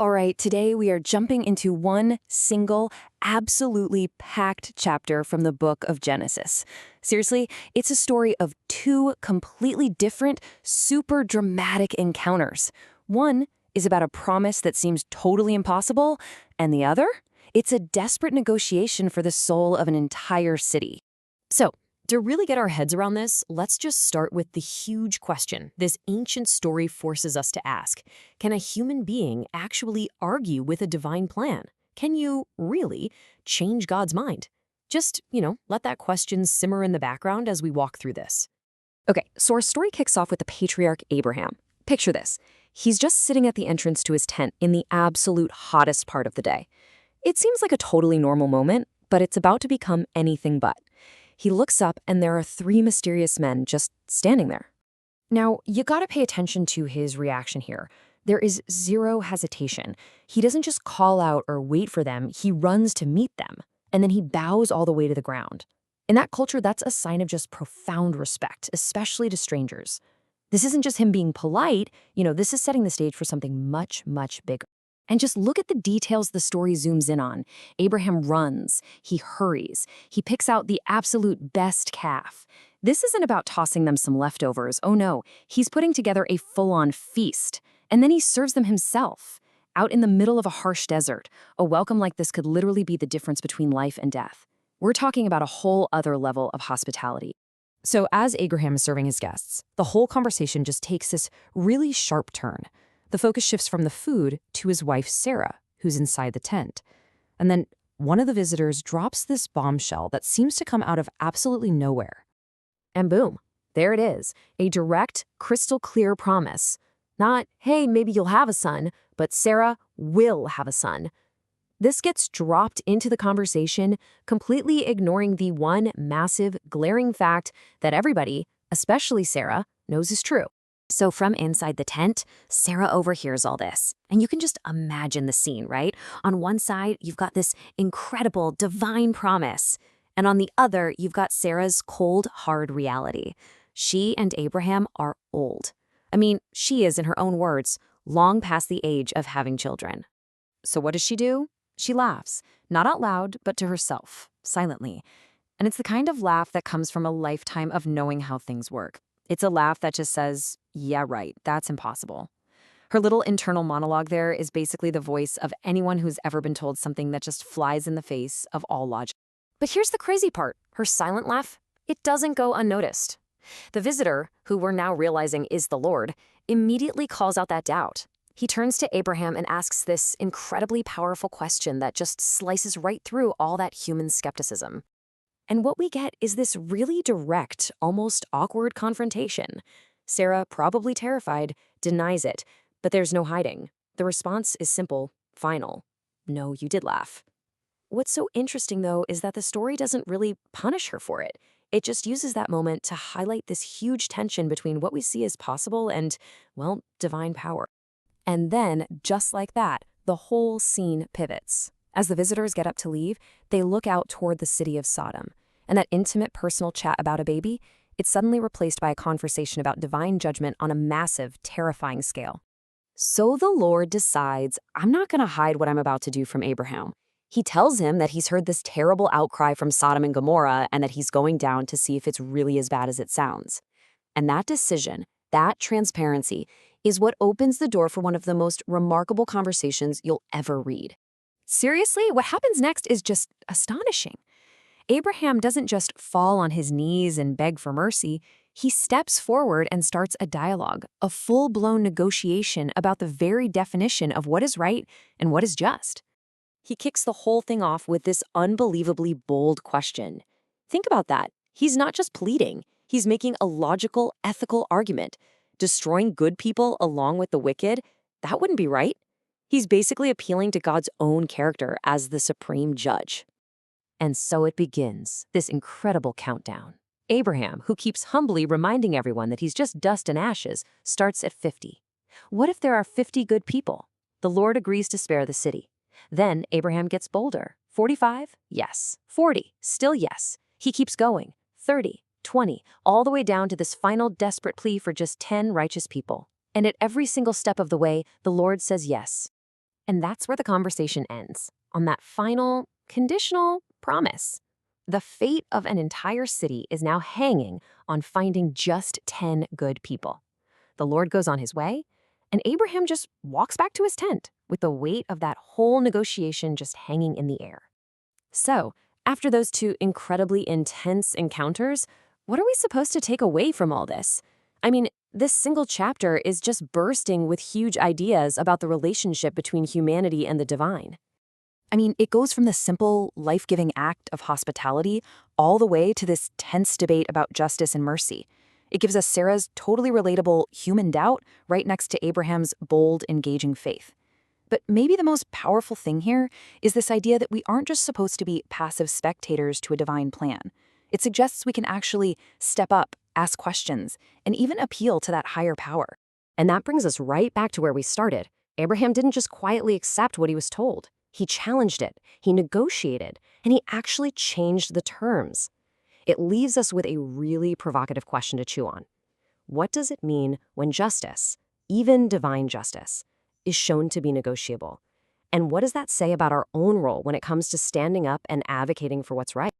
All right, today we are jumping into one single, absolutely packed chapter from the book of Genesis. Seriously, it's a story of two completely different, super dramatic encounters. One is about a promise that seems totally impossible, and the other? It's a desperate negotiation for the soul of an entire city. So, to really get our heads around this, let's just start with the huge question this ancient story forces us to ask. Can a human being actually argue with a divine plan? Can you really change God's mind? Just, let that question simmer in the background as we walk through this. Okay, so our story kicks off with the patriarch Abraham. Picture this. He's just sitting at the entrance to his tent in the absolute hottest part of the day. It seems like a totally normal moment, but it's about to become anything but. He looks up and there are three mysterious men just standing there. Now, you gotta pay attention to his reaction here. There is zero hesitation. He doesn't just call out or wait for them, he runs to meet them, and then he bows all the way to the ground. In that culture, that's a sign of just profound respect, especially to strangers. This isn't just him being polite, this is setting the stage for something much, much bigger. And just look at the details the story zooms in on. Abraham runs, he hurries, he picks out the absolute best calf. This isn't about tossing them some leftovers, oh no, he's putting together a full-on feast. And then he serves them himself, out in the middle of a harsh desert. A welcome like this could literally be the difference between life and death. We're talking about a whole other level of hospitality. So, as Abraham is serving his guests, the whole conversation just takes this really sharp turn. The focus shifts from the food to his wife, Sarah, who's inside the tent. And then one of the visitors drops this bombshell that seems to come out of absolutely nowhere. And boom, there it is, a direct, crystal clear promise. Not, hey, maybe you'll have a son, but Sarah will have a son. This gets dropped into the conversation, completely ignoring the one massive, glaring fact that everybody, especially Sarah, knows is true. So from inside the tent, Sarah overhears all this. And you can just imagine the scene, right? On one side, you've got this incredible, divine promise. And on the other, you've got Sarah's cold, hard reality. She and Abraham are old. I mean, she is, in her own words, long past the age of having children. So what does she do? She laughs, not out loud, but to herself, silently. And it's the kind of laugh that comes from a lifetime of knowing how things work. It's a laugh that just says, yeah, right, that's impossible. Her little internal monologue there is basically the voice of anyone who's ever been told something that just flies in the face of all logic. But here's the crazy part. Her silent laugh, it doesn't go unnoticed. The visitor, who we're now realizing is the Lord, immediately calls out that doubt. He turns to Abraham and asks this incredibly powerful question that just slices right through all that human skepticism. And what we get is this really direct, almost awkward confrontation. Sarah, probably terrified, denies it, but there's no hiding. The response is simple, final. No, you did laugh. What's so interesting, though, is that the story doesn't really punish her for it. It just uses that moment to highlight this huge tension between what we see as possible and, well, divine power. And then, just like that, the whole scene pivots. As the visitors get up to leave, they look out toward the city of Sodom. And that intimate personal chat about a baby, it's suddenly replaced by a conversation about divine judgment on a massive, terrifying scale. So the Lord decides, I'm not going to hide what I'm about to do from Abraham. He tells him that he's heard this terrible outcry from Sodom and Gomorrah and that he's going down to see if it's really as bad as it sounds. And that decision, that transparency, is what opens the door for one of the most remarkable conversations you'll ever read. Seriously, what happens next is just astonishing. Abraham doesn't just fall on his knees and beg for mercy. He steps forward and starts a dialogue, a full-blown negotiation about the very definition of what is right and what is just. He kicks the whole thing off with this unbelievably bold question. Think about that. He's not just pleading. He's making a logical, ethical argument. Destroying good people along with the wicked, that wouldn't be right. He's basically appealing to God's own character as the supreme judge. And so it begins, this incredible countdown. Abraham, who keeps humbly reminding everyone that he's just dust and ashes, starts at 50. What if there are 50 good people? The Lord agrees to spare the city. Then Abraham gets bolder. 45? Yes. 40? Still yes. He keeps going. 30, 20, all the way down to this final desperate plea for just 10 righteous people. And at every single step of the way, the Lord says yes. And that's where the conversation ends, on that final, conditional promise. The fate of an entire city is now hanging on finding just 10 good people. The Lord goes on his way, and Abraham just walks back to his tent with the weight of that whole negotiation just hanging in the air. So, after those two incredibly intense encounters, what are we supposed to take away from all this? I mean, this single chapter is just bursting with huge ideas about the relationship between humanity and the divine. I mean, it goes from the simple, life-giving act of hospitality all the way to this tense debate about justice and mercy. It gives us Sarah's totally relatable human doubt right next to Abraham's bold, engaging faith. But maybe the most powerful thing here is this idea that we aren't just supposed to be passive spectators to a divine plan. It suggests we can actually step up, ask questions, and even appeal to that higher power. And that brings us right back to where we started. Abraham didn't just quietly accept what he was told. He challenged it, he negotiated, and he actually changed the terms. It leaves us with a really provocative question to chew on. What does it mean when justice, even divine justice, is shown to be negotiable? And what does that say about our own role when it comes to standing up and advocating for what's right?